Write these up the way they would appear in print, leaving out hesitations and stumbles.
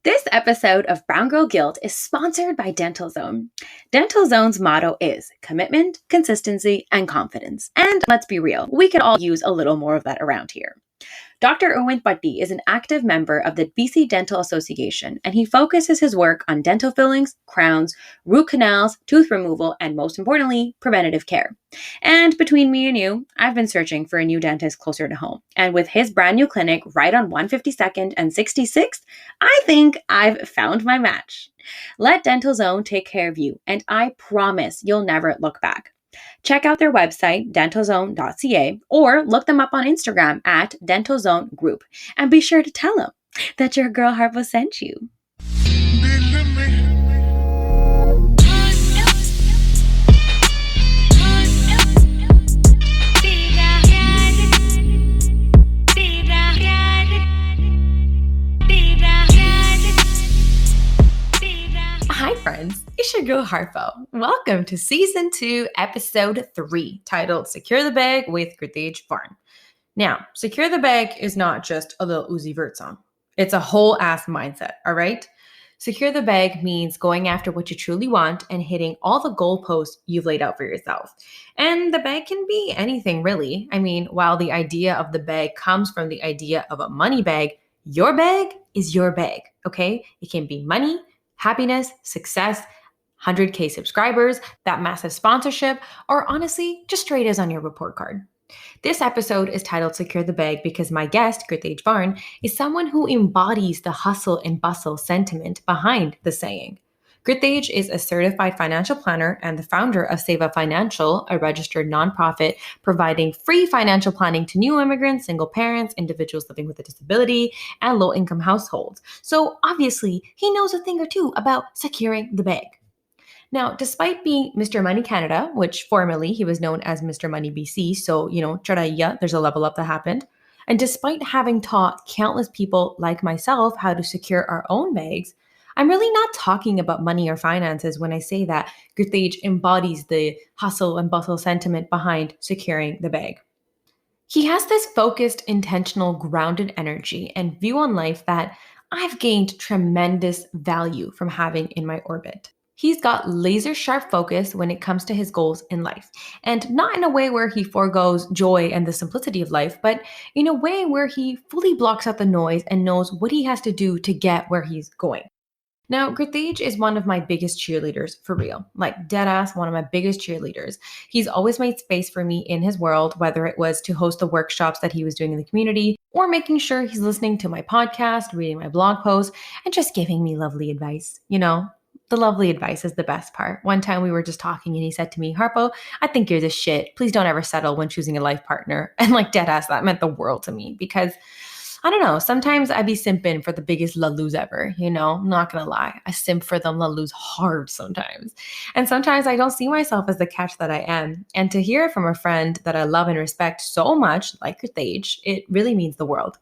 This episode of Brown Girl Guilt is sponsored by Dental Zone. Dental Zone's motto is commitment, consistency, and confidence. And let's be real, we could all use a little more of that around here. Dr. Owen Putty is an active member of the BC Dental Association, and he focuses his work on dental fillings, crowns, root canals, tooth removal, and most importantly, preventative care. And between me and you, I've been searching for a new dentist closer to home. And with his brand new clinic right on 152nd and 66th, I think I've found my match. Let Dental Zone take care of you, and I promise you'll never look back. Check out their website, dentalzone.ca, or look them up on Instagram at dentalzone group. And be sure to tell them that your girl Harpo sent you. Hi friends, it's your girl Harpo. Welcome to Season 2, Episode 3, titled Secure the Bag with Gurtej Varn. Now, Secure the Bag is not just a Lil Uzi Vert song. It's a whole ass mindset, all right? Secure the Bag means going after what you truly want and hitting all the goalposts you've laid out for yourself. And the bag can be anything really. I mean, while the idea of the bag comes from the idea of a money bag, your bag is your bag, okay? It can be money, happiness, success, 100K subscribers, that massive sponsorship, or honestly, just straight A's on your report card. This episode is titled Secure the Bag because my guest, Gurtej Varn, is someone who embodies the hustle and bustle sentiment behind the saying. Gurtej is a certified financial planner and the founder of Seva Financial, a registered nonprofit providing free financial planning to new immigrants, single parents, individuals living with a disability, and low-income households. So obviously, he knows a thing or two about securing the bag. Now, despite being Mr. Money Canada, which formerly he was known as Mr. Money BC, so, charaya, there's a level up that happened. And despite having taught countless people like myself how to secure our own bags, I'm really not talking about money or finances when I say that Gurtej embodies the hustle and bustle sentiment behind securing the bag. He has this focused, intentional, grounded energy and view on life that I've gained tremendous value from having in my orbit. He's got laser sharp focus when it comes to his goals in life, and not in a way where he forgoes joy and the simplicity of life, but in a way where he fully blocks out the noise and knows what he has to do to get where he's going. Now, Gurtej is one of my biggest cheerleaders, for real. Like, deadass, one of my biggest cheerleaders. He's always made space for me in his world, whether it was to host the workshops that he was doing in the community, or making sure he's listening to my podcast, reading my blog posts, and just giving me lovely advice. The lovely advice is the best part. One time we were just talking and he said to me, Harpo, I think you're the shit. Please don't ever settle when choosing a life partner. And like, deadass, that meant the world to me because I don't know. Sometimes I be simping for the biggest lalus ever, I'm not going to lie. I simp for them lalus hard sometimes. And sometimes I don't see myself as the catch that I am. And to hear it from a friend that I love and respect so much, like Gurtej, it really means the world.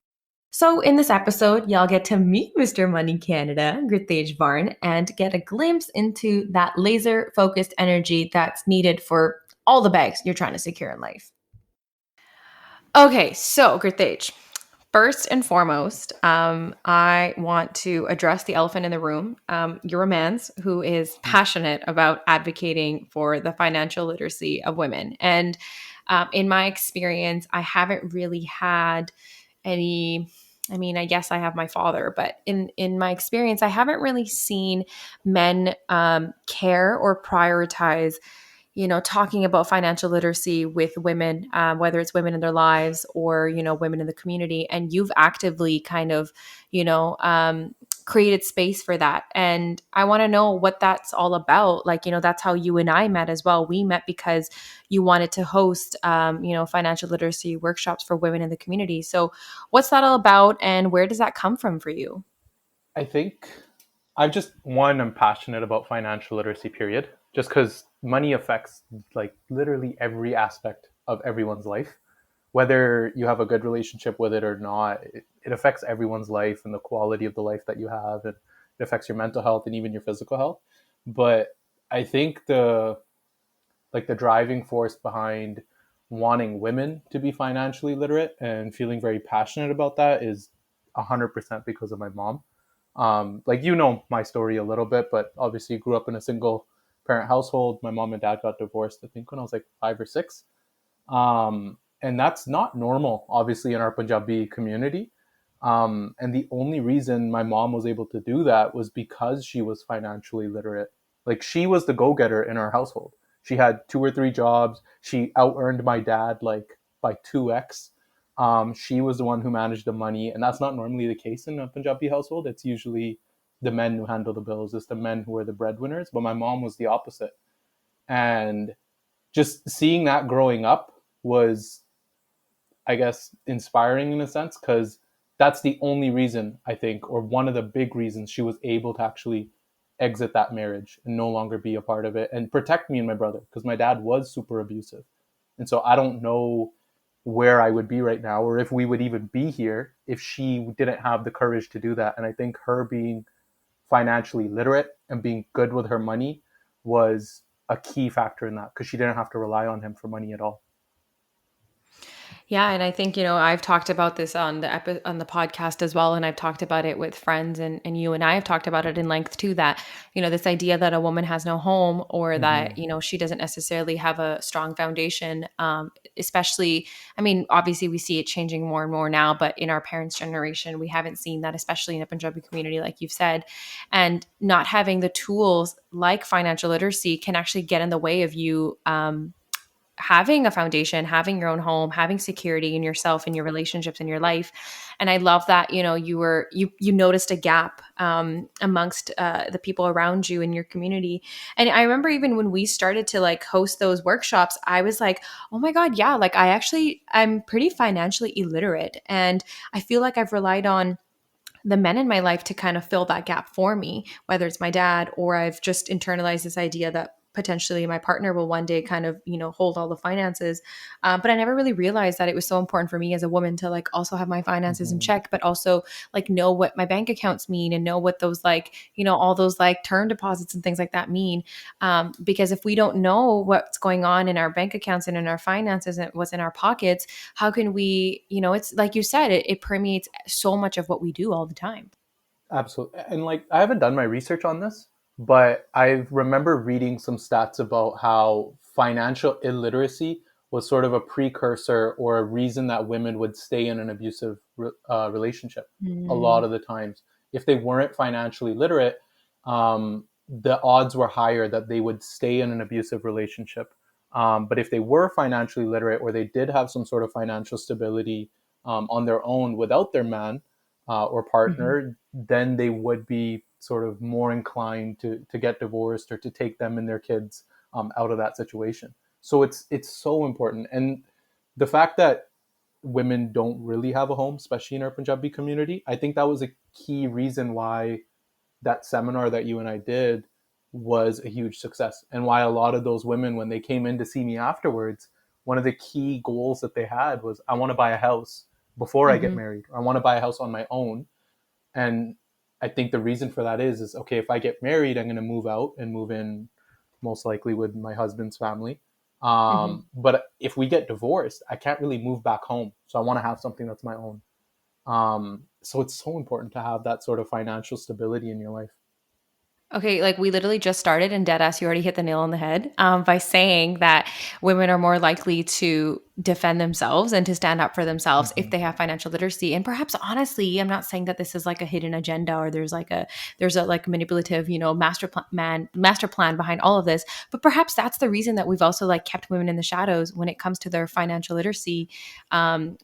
So in this episode, y'all get to meet Mr. Money Canada, Gurtej Varn, and get a glimpse into that laser-focused energy that's needed for all the bags you're trying to secure in life. Okay, so Gurtej. First and foremost, I want to address the elephant in the room. You're a man who is passionate about advocating for the financial literacy of women. And in my experience, I haven't really had any, I guess I have my father, but in my experience, I haven't really seen men care or prioritize talking about financial literacy with women, whether it's women in their lives or, women in the community. And you've actively kind of, created space for that. And I want to know what that's all about. Like, that's how you and I met as well. We met because you wanted to host, financial literacy workshops for women in the community. So what's that all about and where does that come from for you? I think I'm passionate about financial literacy, period. Just because money affects like literally every aspect of everyone's life. Whether you have a good relationship with it or not, it affects everyone's life and the quality of the life that you have. And it affects your mental health and even your physical health. But I think the driving force behind wanting women to be financially literate and feeling very passionate about that is 100% because of my mom. Like, you know my story a little bit, but obviously grew up in a single parent household. My mom and dad got divorced, I think, when I was like 5 or 6. And that's not normal, obviously, in our Punjabi community. And the only reason my mom was able to do that was because she was financially literate. Like, she was the go-getter in our household. She had 2 or 3 jobs. She out-earned my dad like by 2x. She was the one who managed the money, and that's not normally the case in a Punjabi household. It's usually the men who handle the bills. It's the men who are the breadwinners. But my mom was the opposite, and just seeing that growing up was, I guess, inspiring in a sense, because that's the only reason, I think, or one of the big reasons she was able to actually exit that marriage and no longer be a part of it and protect me and my brother, because my dad was super abusive. And so I don't know where I would be right now, or if we would even be here if she didn't have the courage to do that. And I think her being financially literate and being good with her money was a key factor in that, because she didn't have to rely on him for money at all. Yeah, and I think, I've talked about this on on the podcast as well, and I've talked about it with friends, and you and I have talked about it in length too, that, this idea that a woman has no home, or that, Mm-hmm. she doesn't necessarily have a strong foundation, especially, I mean, obviously we see it changing more and more now, but in our parents' generation, we haven't seen that, especially in a Punjabi community, like you've said. And not having the tools like financial literacy can actually get in the way of you, having a foundation, having your own home, having security in yourself and your relationships in your life. And I love that, you noticed a gap, amongst, the people around you in your community. And I remember even when we started to like host those workshops, I was like, oh my God, yeah, like I'm pretty financially illiterate. And I feel like I've relied on the men in my life to kind of fill that gap for me, whether it's my dad, or I've just internalized this idea that potentially my partner will one day kind of, hold all the finances. But I never really realized that it was so important for me as a woman to like also have my finances in Mm-hmm. check, but also like know what my bank accounts mean, and know what those like, all those like term deposits and things like that mean. Because if we don't know what's going on in our bank accounts and in our finances and what's in our pockets, how can we, it's like you said, it permeates so much of what we do all the time. Absolutely. And like, I haven't done my research on this, but I remember reading some stats about how financial illiteracy was sort of a precursor or a reason that women would stay in an abusive relationship a lot Mm. of the times. If they weren't financially literate, the odds were higher that they would stay in an abusive relationship. But if they were financially literate, or they did have some sort of financial stability on their own without their man, or Mhm. partner, then they would be sort of more inclined to get divorced or to take them and their kids out of that situation. So it's so important. And the fact that women don't really have a home, especially in our Punjabi community, I think that was a key reason why that seminar that you and I did was a huge success, and why a lot of those women, when they came in to see me afterwards, one of the key goals that they had was, I want to buy a house before I get Mhm. married, or I want to buy a house on my own. And I think the reason for that is okay, if I get married, I'm going to move out and move in most likely with my husband's family. Mhm. But if we get divorced, I can't really move back home, so I want to have something that's my own. So it's so important to have that sort of financial stability in your life. Okay, like we literally just started, and deadass, you already hit the nail on the head, by saying that women are more likely to defend themselves and to stand up for themselves if Mm-hmm. they have financial literacy. And perhaps, honestly, I'm not saying that this is like a hidden agenda, or there's a like manipulative, master plan behind all of this. But perhaps that's the reason that we've also like kept women in the shadows when it comes to their financial literacy,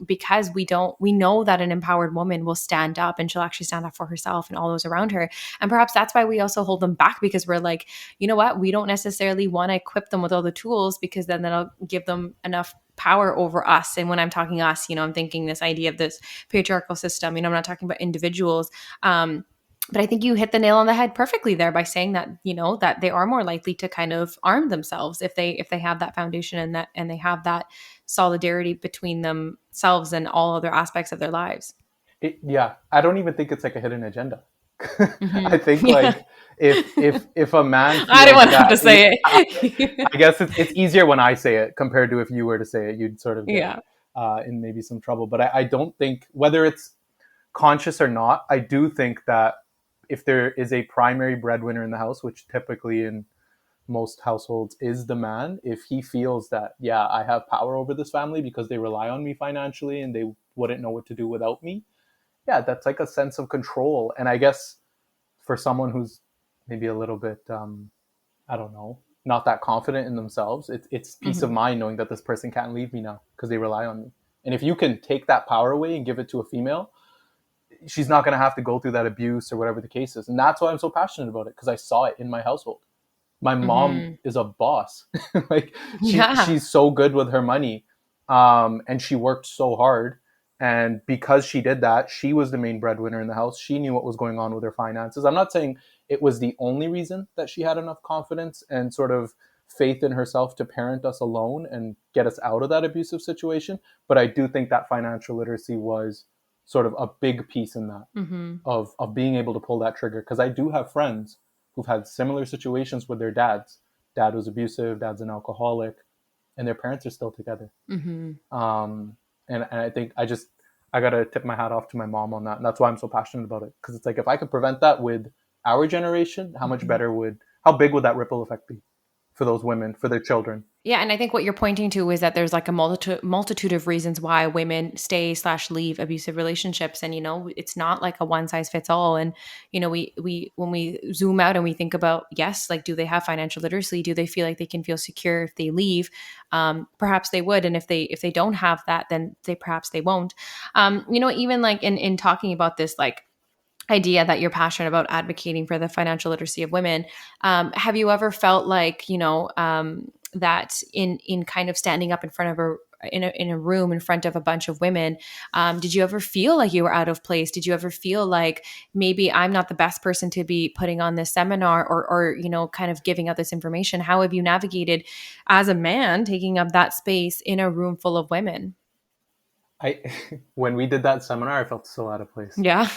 because we know that an empowered woman will stand up, and she'll actually stand up for herself and all those around her. And perhaps that's why we also hold them back, because we're like, you know what? We don't necessarily want to equip them with all the tools, because then that'll give them enough power over us. And when I'm talking us, I'm thinking this idea of this patriarchal system. I'm not talking about individuals. But I think you hit the nail on the head perfectly there by saying that, that they are more likely to kind of arm themselves if they have that foundation, and they have that solidarity between themselves and all other aspects of their lives. Yeah, I don't even think it's like a hidden agenda. I Mhm. think Yeah. like if a man I didn't feels want to have to that, say I it. I guess it's easier when I say it compared to if you were to say it, you'd sort of get Yeah. in maybe some trouble. But I don't think, whether it's conscious or not, I do think that if there is a primary breadwinner in the house, which typically in most households is the man, if he feels that, yeah, I have power over this family because they rely on me financially and they wouldn't know what to do without me, yeah, that's like a sense of control. And I guess for someone who's maybe a little bit, I don't know, not that confident in themselves, it's peace of mind knowing that this person can't leave me now because they rely on me. And if you can take that power away and give it to a female, she's not going to have to go through that abuse or whatever the case is. And that's why I'm so passionate about it, because I saw it in my household. My mom is a boss. Like Yeah. she's so good with her money, and she worked so hard. And because she did that, she was the main breadwinner in the house. She knew what was going on with her finances. I'm not saying it was the only reason that she had enough confidence and sort of faith in herself to parent us alone and get us out of that abusive situation. But I do think that financial literacy was sort of a big piece in that, of being able to pull that trigger. Because I do have friends who've had similar situations with their dads. Dad was abusive, dad's an alcoholic, and their parents are still together. And I think I got to tip my hat off to my mom on that. And that's why I'm so passionate about it. Because it's like, if I could prevent that with our generation, how big would that ripple effect be for those women, for their children? Yeah, and I think what you're pointing to is that there's like a multitude of reasons why women stay/leave abusive relationships, and it's not like a one size fits all. And we when we zoom out and we think about, yes, like, do they have financial literacy? Do they feel like they can feel secure if they leave? Perhaps they would, and if they don't have that, then perhaps they won't. Even like in talking about this, like, idea that you're passionate about advocating for the financial literacy of women. Have you ever felt like, that in kind of standing up in front of in a room in front of a bunch of women, did you ever feel like you were out of place? Did you ever feel like maybe I'm not the best person to be putting on this seminar or kind of giving out this information? How have you navigated as a man taking up that space in a room full of women? I When we did that seminar, I felt so out of place. Yeah.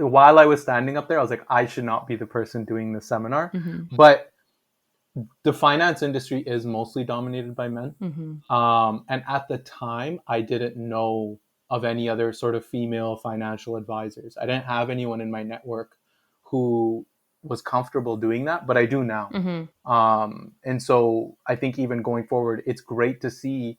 While I was standing up there, I was like, I should not be the person doing this seminar. Mm-hmm. But the finance industry is mostly dominated by men. Mm-hmm. And at the time, I didn't know of any other sort of female financial advisors. I didn't have anyone in my network who was comfortable doing that, but I do now. Mm-hmm. And so I think even going forward, it's great to see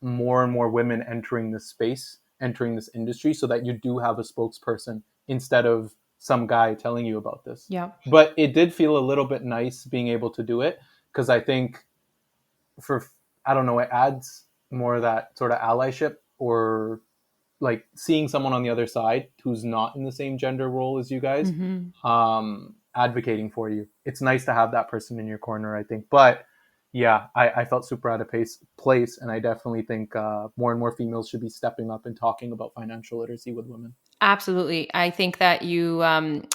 more and more women entering this space, entering this industry, so that you do have a spokesperson instead of some guy telling you about this. Yeah. But it did feel a little bit nice being able to do it, because I think I don't know, it adds more of that sort of allyship, or like seeing someone on the other side who's not in the same gender role as you guys, advocating for you. It's nice to have that person in your corner, I think. But yeah, I felt super out of place, and I definitely think more and more females should be stepping up and talking about financial literacy with women. Absolutely. I think that when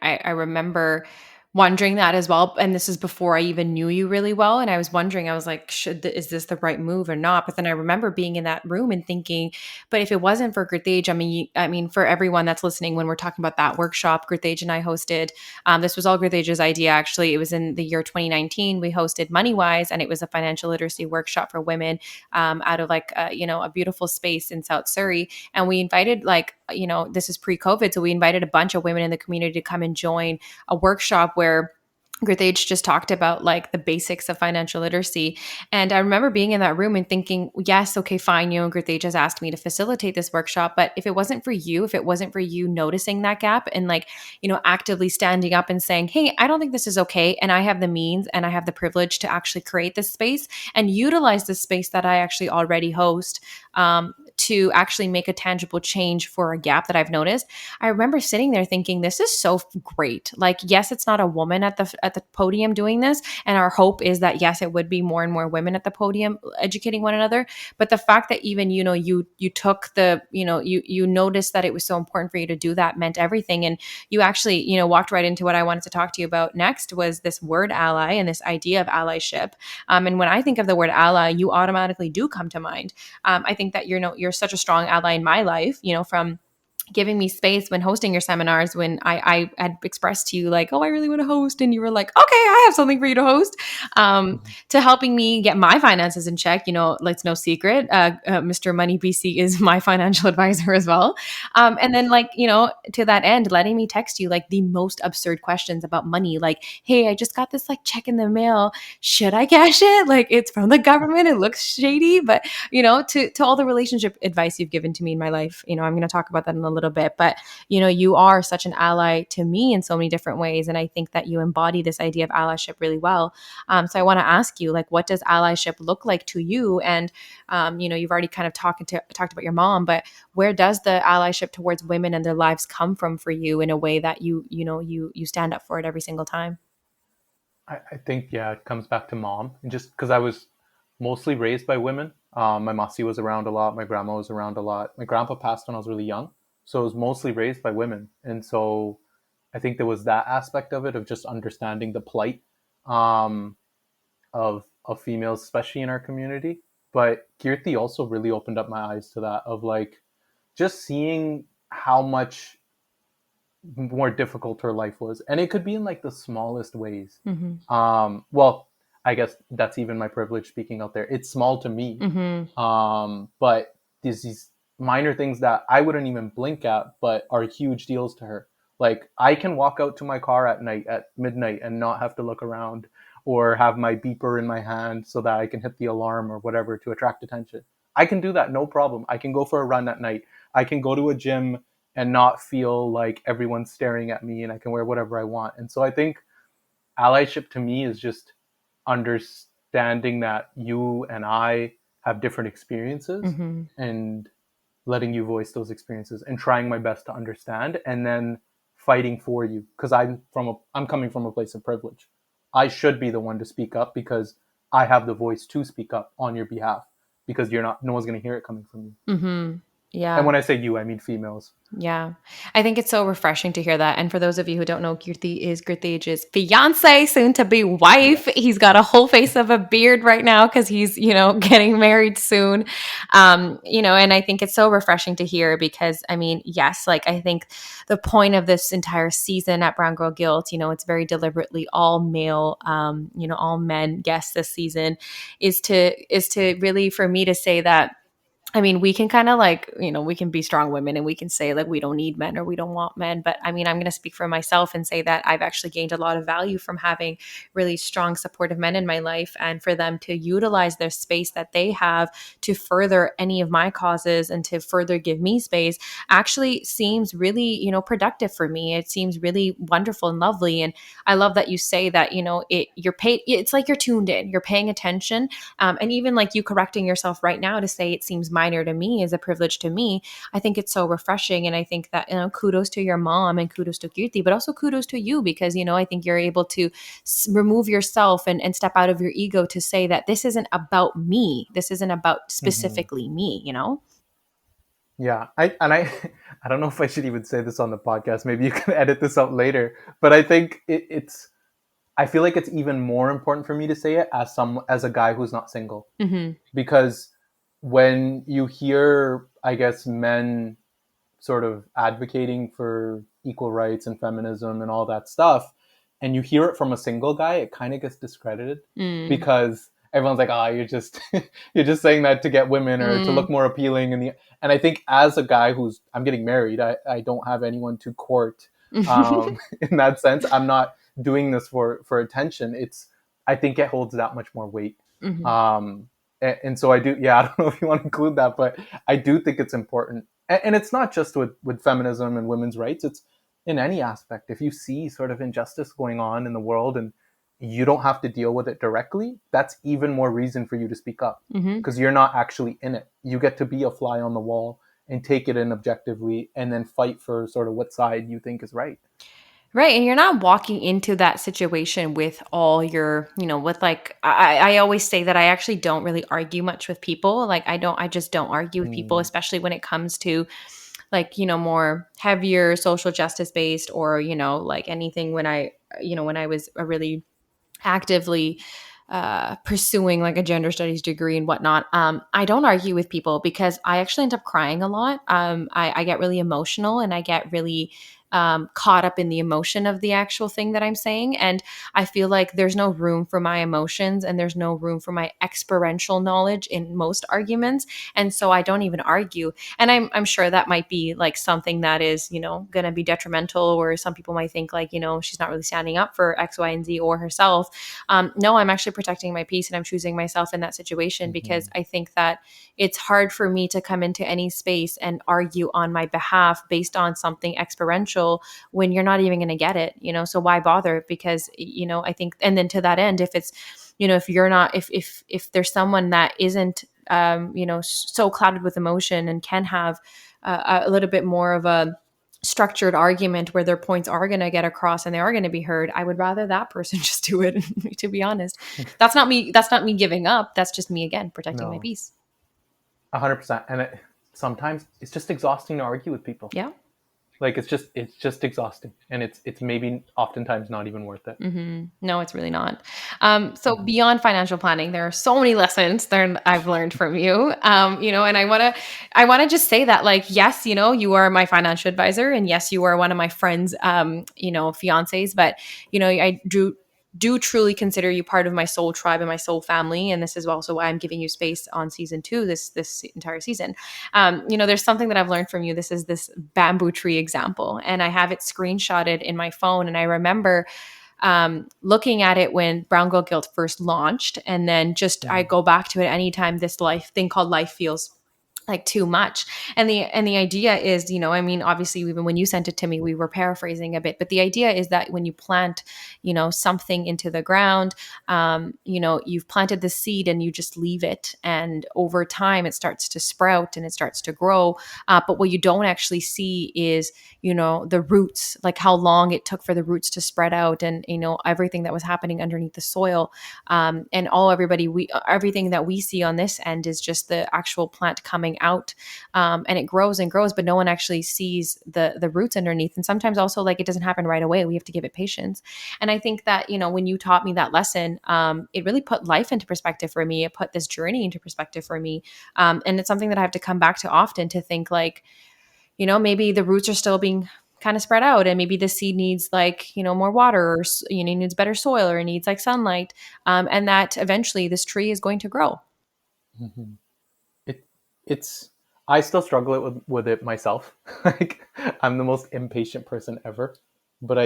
I remember wondering that as well. And this is before I even knew you really well. And I was wondering, I was like, is this the right move or not? But then I remember being in that room and thinking, but if it wasn't for Gurtej, I mean, for everyone that's listening, when we're talking about that workshop, Gurtej and I hosted, this was all Gurtej's idea. Actually, it was in the year 2019. We hosted MoneyWise, and it was a financial literacy workshop for women, out of like, a beautiful space in South Surrey. And we invited, like, this is pre-COVID. So we invited a bunch of women in the community to come and join a workshop where Gurtej just talked about like the basics of financial literacy. And I remember being in that room and thinking, yes, okay, fine. Gurtej just asked me to facilitate this workshop. But if it wasn't for you noticing that gap and like, actively standing up and saying, hey, I don't think this is okay. And I have the means and I have the privilege to actually create this space and utilize this space that I actually already host, to actually make a tangible change for a gap that I've noticed. I remember sitting there thinking, this is so great. Like, yes, it's not a woman at the podium doing this. And our hope is that, yes, it would be more and more women at the podium educating one another. But the fact that even, you took you noticed that it was so important for you to do that meant everything. And you actually, walked right into what I wanted to talk to you about next, was this word ally and this idea of allyship. And when I think of the word ally, you automatically do come to mind. I think that you're such a strong ally in my life, from giving me space when hosting your seminars when I had expressed to you like, oh, I really want to host. And you were like, okay, I have something for you to host, to helping me get my finances in check. It's no secret. Mr. Money BC is my financial advisor as well. And then to that end, letting me text you like the most absurd questions about money. Like, hey, I just got this like check in the mail. Should I cash it? Like it's from the government. It looks shady, but to all the relationship advice you've given to me in my life, I'm going to talk about that in a little bit, but you are such an ally to me in so many different ways. And I think that you embody this idea of allyship really well. So I want to ask you, like, what does allyship look like to you? And, you've already kind of talked about your mom, but where does the allyship towards women and their lives come from for you in a way that you stand up for it every single time? I think, yeah, it comes back to mom. And just because I was mostly raised by women. My masi was around a lot. My grandma was around a lot. My grandpa passed when I was really young. So I was mostly raised by women. And so I think there was that aspect of it, of just understanding the plight um, of females, especially in our community. But Kirti also really opened up my eyes to that, of like just seeing how much more difficult her life was, and it could be in like the smallest ways. Mm-hmm. Well, I guess that's even my privilege speaking out there. It's small to me, Mm-hmm. but these minor things that I wouldn't even blink at, but are huge deals to her. Like I can walk out to my car at night at midnight and not have to look around, or have my beeper in my hand so that I can hit the alarm or whatever to attract attention. I can do that, no problem. I can go for a run at night. I can go to a gym and not feel like everyone's staring at me, and I can wear whatever I want. And so I think allyship to me is just understanding that you and I have different experiences, Mm-hmm. and letting you voice those experiences and trying my best to understand, and then fighting for you, because I'm coming from a place of privilege. I should be the one to speak up because I have the voice to speak up on your behalf, because you're not no one's going to hear it coming from you. Mm-hmm. And Yeah. when I say you, I mean females. Yeah. I think it's so refreshing to hear that. And for those of you who don't know, Gurtej is Gurtej's fiance, soon to be wife. Yes. He's got a whole face of a beard right now because he's, getting married soon. And I think it's so refreshing to hear because, I mean, yes, like I think the point of this entire season at Brown Girl Guilt, it's very deliberately all male, all men guests this season is to really, for me to say that, I mean, we can kind of like, we can be strong women and we can say like we don't need men or we don't want men. But I mean, I'm going to speak for myself and say that I've actually gained a lot of value from having really strong, supportive men in my life, and for them to utilize their space that they have to further any of my causes and to further give me space actually seems really, productive for me. It seems really wonderful and lovely. And I love that you say that, you're paid, it's like you're tuned in, you're paying attention. And even like you correcting yourself right now to say it seems minor to me is a privilege to me. I think it's so refreshing. And I think that, kudos to your mom and kudos to Kirti, but also kudos to you because, I think you're able to remove yourself and step out of your ego to say that this isn't about me. This isn't about Mm-hmm. specifically me. Yeah, I I don't know if I should even say this on the podcast. Maybe you can edit this out later. But I think it's I feel like it's even more important for me to say it as a guy who's not single, Mm-hmm. because when you hear, I guess, men sort of advocating for equal rights and feminism and all that stuff, and you hear it from a single guy, it kind of gets discredited, Mm. because everyone's like, "Ah, you're just you're just saying that to get women or to Mm. look more appealing." And I think as a guy I'm getting married, I don't have anyone to court. In that sense, I'm not doing this for attention. I think it holds that much more weight. Mm-hmm. And so I do, yeah, I don't know if you want to include that, but I do think it's important. And it's not just with feminism and women's rights, it's in any aspect. If you see sort of injustice going on in the world and you don't have to deal with it directly, that's even more reason for you to speak up, Mm-hmm. because you're not actually in it. You get to be a fly on the wall and take it in objectively and then fight for sort of what side you think is right. Right. And you're not walking into that situation with all your, with like, I always say that I actually don't really argue much with people. Like, I just don't argue with people, Mm, especially when it comes to like, more heavier social justice based or, like anything when I was a really actively pursuing like a gender studies degree and whatnot, I don't argue with people because I actually end up crying a lot. I get really emotional and I get really caught up in the emotion of the actual thing that I'm saying. And I feel like there's no room for my emotions and there's no room for my experiential knowledge in most arguments. And so I don't even argue. And I'm sure that might be like something that is, going to be detrimental, or some people might think like, she's not really standing up for X, Y, and Z or herself. No, I'm actually protecting my peace and I'm choosing myself in that situation because I think that it's hard for me to come into any space and argue on my behalf based on something experiential when you're not even going to get it, so why bother? Because, I think, and then to that end, if it's, if you're not, if there's someone that isn't, so clouded with emotion and can have a little bit more of a structured argument where their points are going to get across and they are going to be heard, I would rather that person just do it. To be honest, that's not me giving up. That's just me, again, protecting my No, peace. 100%. And sometimes it's just exhausting to argue with people. Yeah. Like it's just exhausting, and it's maybe oftentimes not even worth it. No, it's really not. So beyond financial planning, there are so many lessons that I've learned from you. And I want to just say that, like, yes, you are my financial advisor, and yes, you are one of my friends, fiancés, but I do truly consider you part of my soul tribe and my soul family. And this is also why I'm giving you space on season 2, this entire season. There's something that I've learned from you. This is this bamboo tree example, and I have it screenshotted in my phone. And I remember looking at it when Brown Girl Guilt first launched. And then just, I go back to it anytime this thing called life feels like too much. And the idea is, obviously, even when you sent it to me, we were paraphrasing a bit, but the idea is that when you plant, something into the ground, you've planted the seed and you just leave it. And over time it starts to sprout and it starts to grow. But what you don't actually see is, the roots, like how long it took for the roots to spread out and, everything that was happening underneath the soil. And everything that we see on this end is just the actual plant coming out, and it grows and grows, but no one actually sees the roots underneath. And sometimes also, like, it doesn't happen right away. We have to give it patience. And I think that, when you taught me that lesson, it really put life into perspective for me. It put this journey into perspective for me. And it's something that I have to come back to often, to think like, maybe the roots are still being kind of spread out, and maybe the seed needs more water, or needs better soil, or needs like sunlight, and that eventually this tree is going to grow. Mm-hmm. It's I still struggle with it myself. Like, I'm the most impatient person ever. But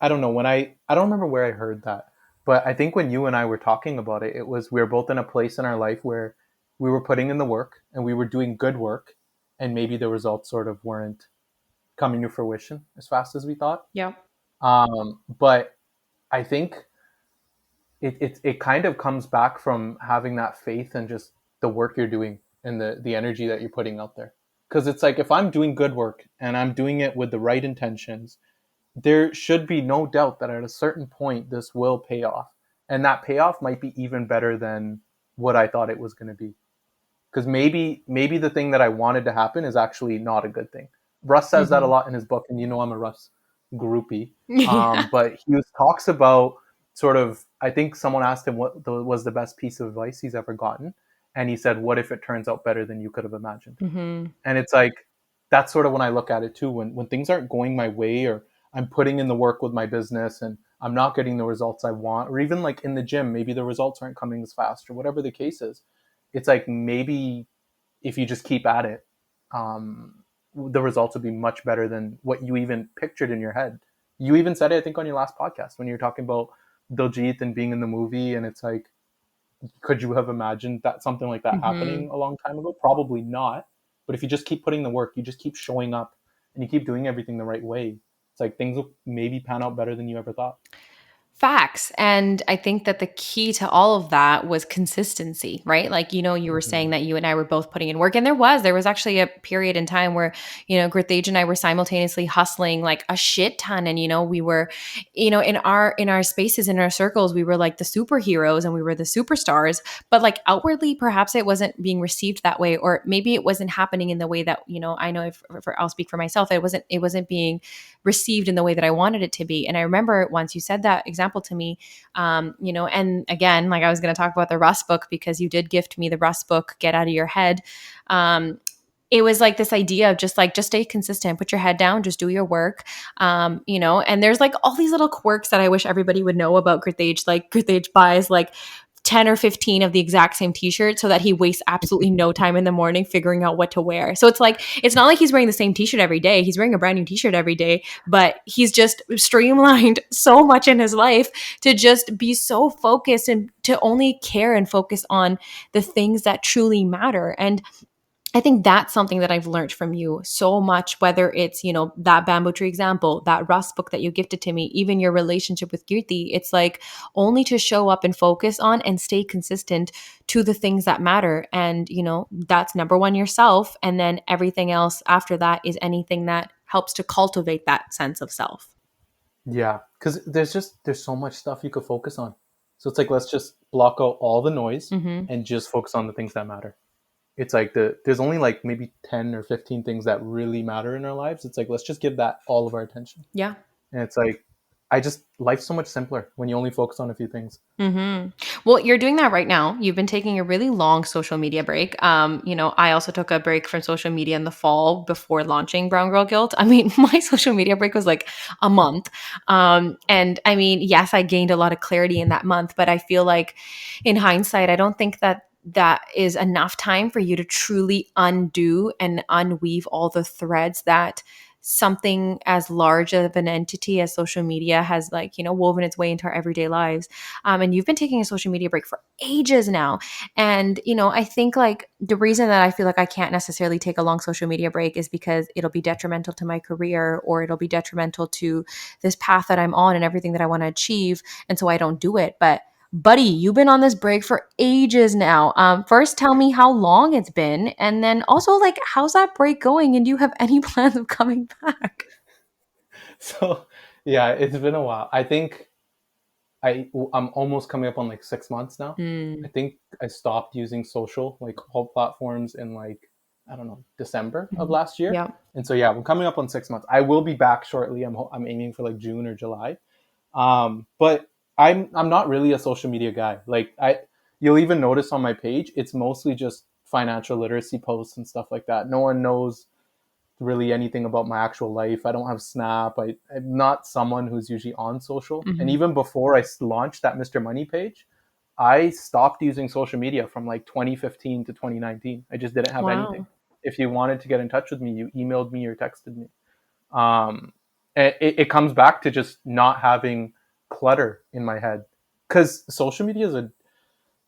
I don't know, when I don't remember where I heard that, but I think when you and I were talking about it, it was, we were both in a place in our life where we were putting in the work and we were doing good work, and maybe the results sort of weren't coming to fruition as fast as we thought. Yeah. But I think it kind of comes back from having that faith and just the work you're doing and the energy that you're putting out there. Because it's like, if I'm doing good work and I'm doing it with the right intentions, there should be no doubt that at a certain point this will pay off. And that payoff might be even better than what I thought it was going to be. Because maybe the thing that I wanted to happen is actually not a good thing. Russ says that a lot in his book, and I'm a Russ groupie. But he talks about sort of, I think someone asked him what was the best piece of advice he's ever gotten. And he said, what if it turns out better than you could have imagined? And it's like, that's sort of when I look at it too. When things aren't going my way, or I'm putting in the work with my business and I'm not getting the results I want, or even like in the gym, maybe the results aren't coming as fast, or whatever the case is. It's like, maybe if you just keep at it, the results would be much better than what you even pictured in your head. You even said it, I think, on your last podcast when you were talking about Diljit and being in the movie. And it's like, could you have imagined that something like that happening a long time ago? Probably not. But if you just keep putting the work, you just keep showing up, and you keep doing everything the right way, it's like things will maybe pan out better than you ever thought. Facts. And I think that the key to all of that was consistency, right? Like, you were saying that you and I were both putting in work, and there was actually a period in time where, Gurtej and I were simultaneously hustling like a shit ton. And, we were, in our spaces, in our circles, we were like the superheroes and we were the superstars, but like outwardly, perhaps it wasn't being received that way, or maybe it wasn't happening in the way that, I know I'll speak for myself. It wasn't being received in the way that I wanted it to be. And I remember once you said that example, example to me. And again, like I was going to talk about the Rust book because you did gift me the Rust book, Get Out of Your Head. It was like this idea of just stay consistent, put your head down, just do your work. And there's like all these little quirks that I wish everybody would know about Gurtej. Like Gurtej buys like 10 or 15 of the exact same t-shirt so that he wastes absolutely no time in the morning figuring out what to wear. So it's like, it's not like he's wearing the same t-shirt every day. He's wearing a brand new t-shirt every day, but he's just streamlined so much in his life to just be so focused and to only care and focus on the things that truly matter. And I think that's something that I've learned from you so much, whether it's, that bamboo tree example, that Rust book that you gifted to me, even your relationship with Gurtej. It's like only to show up and focus on and stay consistent to the things that matter. And, that's number one, yourself. And then everything else after that is anything that helps to cultivate that sense of self. Yeah, because there's so much stuff you could focus on. So it's like, let's just block out all the noise and just focus on the things that matter. It's like there's only like maybe 10 or 15 things that really matter in our lives. It's like, let's just give that all of our attention. Yeah. And it's like, life's so much simpler when you only focus on a few things. Well, you're doing that right now. You've been taking a really long social media break. I also took a break from social media in the fall before launching Brown Girl Guilt. I mean, my social media break was like a month. And I mean, yes, I gained a lot of clarity in that month, but I feel like in hindsight, I don't think that is enough time for you to truly undo and unweave all the threads that something as large of an entity as social media has woven its way into our everyday lives. And you've been taking a social media break for ages now. And, I think like the reason that I feel like I can't necessarily take a long social media break is because it'll be detrimental to my career or it'll be detrimental to this path that I'm on and everything that I want to achieve. And so I don't do it. But buddy, you've been on this break for ages now. First, tell me how long it's been, and then also, like, how's that break going? And do you have any plans of coming back? So yeah, it's been a while. I think I'm almost coming up on like 6 months now. I think I stopped using social, like all platforms, in like, I don't know, December of last year. Yeah. And so yeah, I'm coming up on 6 months. I will be back shortly. I'm aiming for like June or July. But I'm not really a social media guy. Like you'll even notice on my page, it's mostly just financial literacy posts and stuff like that. No one knows really anything about my actual life. I don't have Snap. I'm not someone who's usually on social. And even before I launched that Mr. Money page, I stopped using social media from like 2015 to 2019. I just didn't have anything. Wow. If you wanted to get in touch with me, you emailed me or texted me. It comes back to just not having clutter in my head, because social media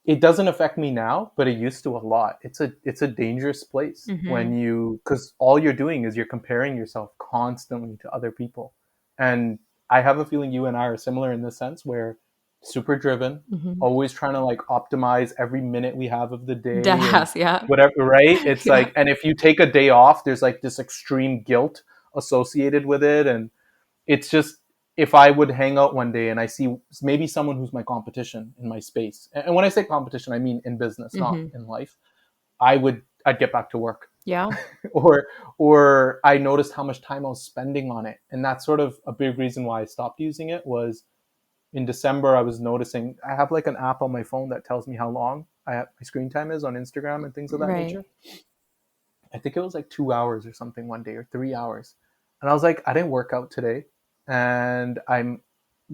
it doesn't affect me now, but it used to a lot. It's a dangerous place because all you're doing is you're comparing yourself constantly to other people. And I have a feeling you and I are similar in this sense, where super driven, always trying to like optimize every minute we have of the day and Yes, yeah. whatever, right? It's Yeah. like, and if you take a day off, there's like this extreme guilt associated with it. And it's just, if I would hang out one day and I see maybe someone who's my competition in my space, and when I say competition, I mean in business, not in life, I'd get back to work. Yeah. or I noticed how much time I was spending on it. And that's sort of a big reason why I stopped using it. Was in December, I was noticing I have like an app on my phone that tells me how long my screen time is on Instagram and things of that Right. nature. I think it was like 2 hours or something one day, or 3 hours. And I was like, I didn't work out today and I'm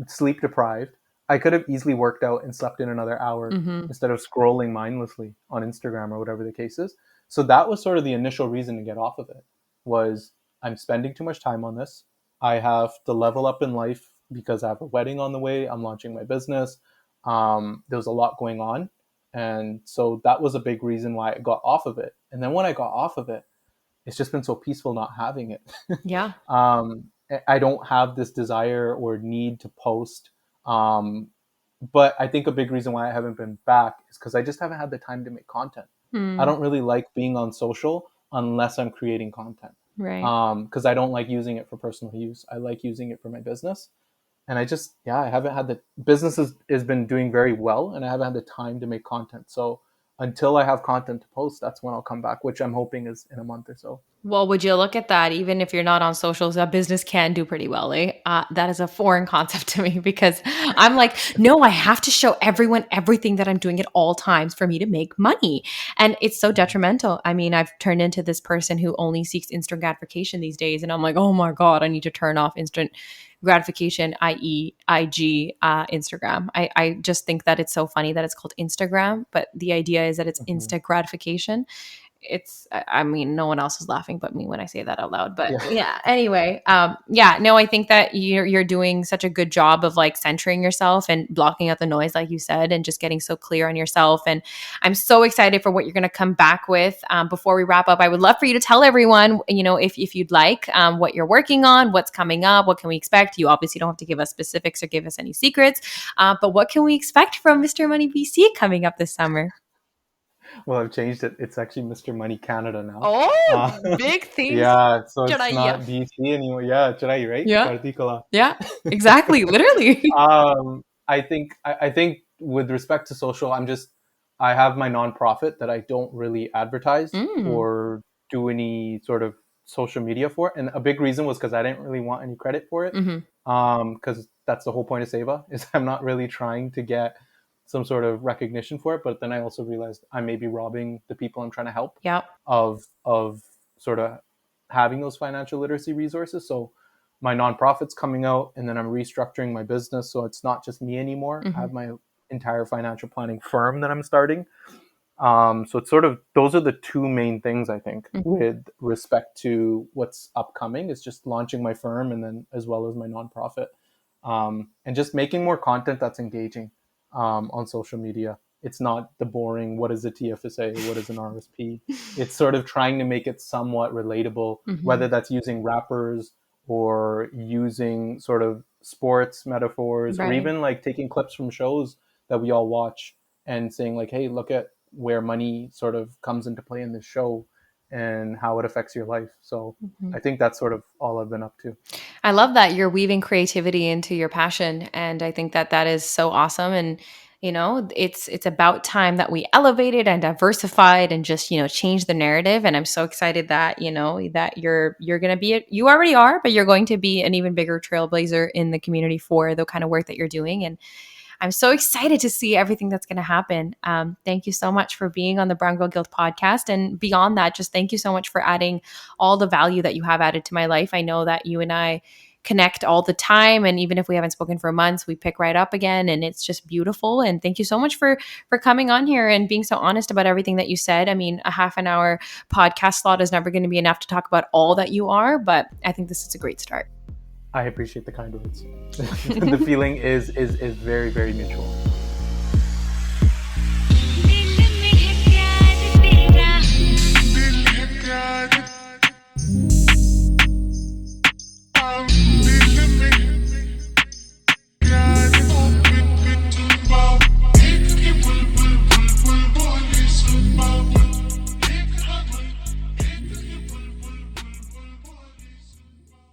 sleep deprived. I could have easily worked out and slept in another hour instead of scrolling mindlessly on Instagram or whatever the case is. So that was sort of the initial reason to get off of it. Was I'm spending too much time on this. I have to level up in life because I have a wedding on the way. I'm launching my business. There was a lot going on. And so that was a big reason why I got off of it. And then when I got off of it, it's just been so peaceful not having it. Yeah. I don't have this desire or need to post. But I think a big reason why I haven't been back is because I just haven't had the time to make content. I don't really like being on social unless I'm creating content. Right. Because I don't like using it for personal use. I like using it for my business. And I haven't had the business has been doing very well, and I haven't had the time to make content. So until I have content to post, that's when I'll come back, which I'm hoping is in a month or so. Well, would you look at that? Even if you're not on socials, a business can do pretty well, eh? That is a foreign concept to me because I'm like, no, I have to show everyone everything that I'm doing at all times for me to make money. And it's so detrimental. I mean, I've turned into this person who only seeks instant gratification these days. And I'm like, oh my God, I need to turn off instant gratification, i.e., IG, Instagram. I just think that it's so funny that it's called Instagram, but the idea is that it's instant gratification. I mean, no one else is laughing but me when I say that out loud, but yeah, anyway, yeah, no, I think that you're doing such a good job of like centering yourself and blocking out the noise, like you said, and just getting so clear on yourself. And I'm so excited for what you're going to come back with. Before we wrap up, I would love for you to tell everyone, if you'd like, what you're working on, what's coming up, what can we expect. You obviously don't have to give us specifics or give us any secrets, but what can we expect from Mr. Money BC coming up this summer? Well, I've changed it. It's actually Mr. Money Canada now. Oh, big things. Yeah, so it's Choraya. not BC anymore. Yeah, Choraya, right? Yeah. Partikola. Yeah, exactly. Literally. I think with respect to social, I have my nonprofit that I don't really advertise or do any sort of social media for. And a big reason was because I didn't really want any credit for it. Because that's the whole point of Seva, is I'm not really trying to get some sort of recognition for it. But then I also realized I may be robbing the people I'm trying to help of sort of having those financial literacy resources. So my nonprofit's coming out, and then I'm restructuring my business. So it's not just me anymore. I have my entire financial planning firm that I'm starting. So it's sort of, those are the two main things I think with respect to what's upcoming. Is just launching my firm, and then as well as my nonprofit, and just making more content that's engaging on social media. It's not the boring, what is a TFSA, what is an RSP? It's sort of trying to make it somewhat relatable, whether that's using rappers or using sort of sports metaphors, or even like taking clips from shows that we all watch and saying like, hey, look at where money sort of comes into play in this show and how it affects your life. So I think that's sort of all I've been up to. I love that you're weaving creativity into your passion. And I think that that is so awesome. And, it's about time that we elevated and diversified and just, change the narrative. And I'm so excited that, that you're going to be, you already are, but you're going to be an even bigger trailblazer in the community for the kind of work that you're doing. And I'm so excited to see everything that's going to happen. Thank you so much for being on the Brown Girl Guild podcast. And beyond that, just thank you so much for adding all the value that you have added to my life. I know that you and I connect all the time. And even if we haven't spoken for months, we pick right up again. And it's just beautiful. And thank you so much for coming on here and being so honest about everything that you said. I mean, a half an hour podcast slot is never going to be enough to talk about all that you are, but I think this is a great start. I appreciate the kind words. The feeling is very, very mutual. दिल है प्यार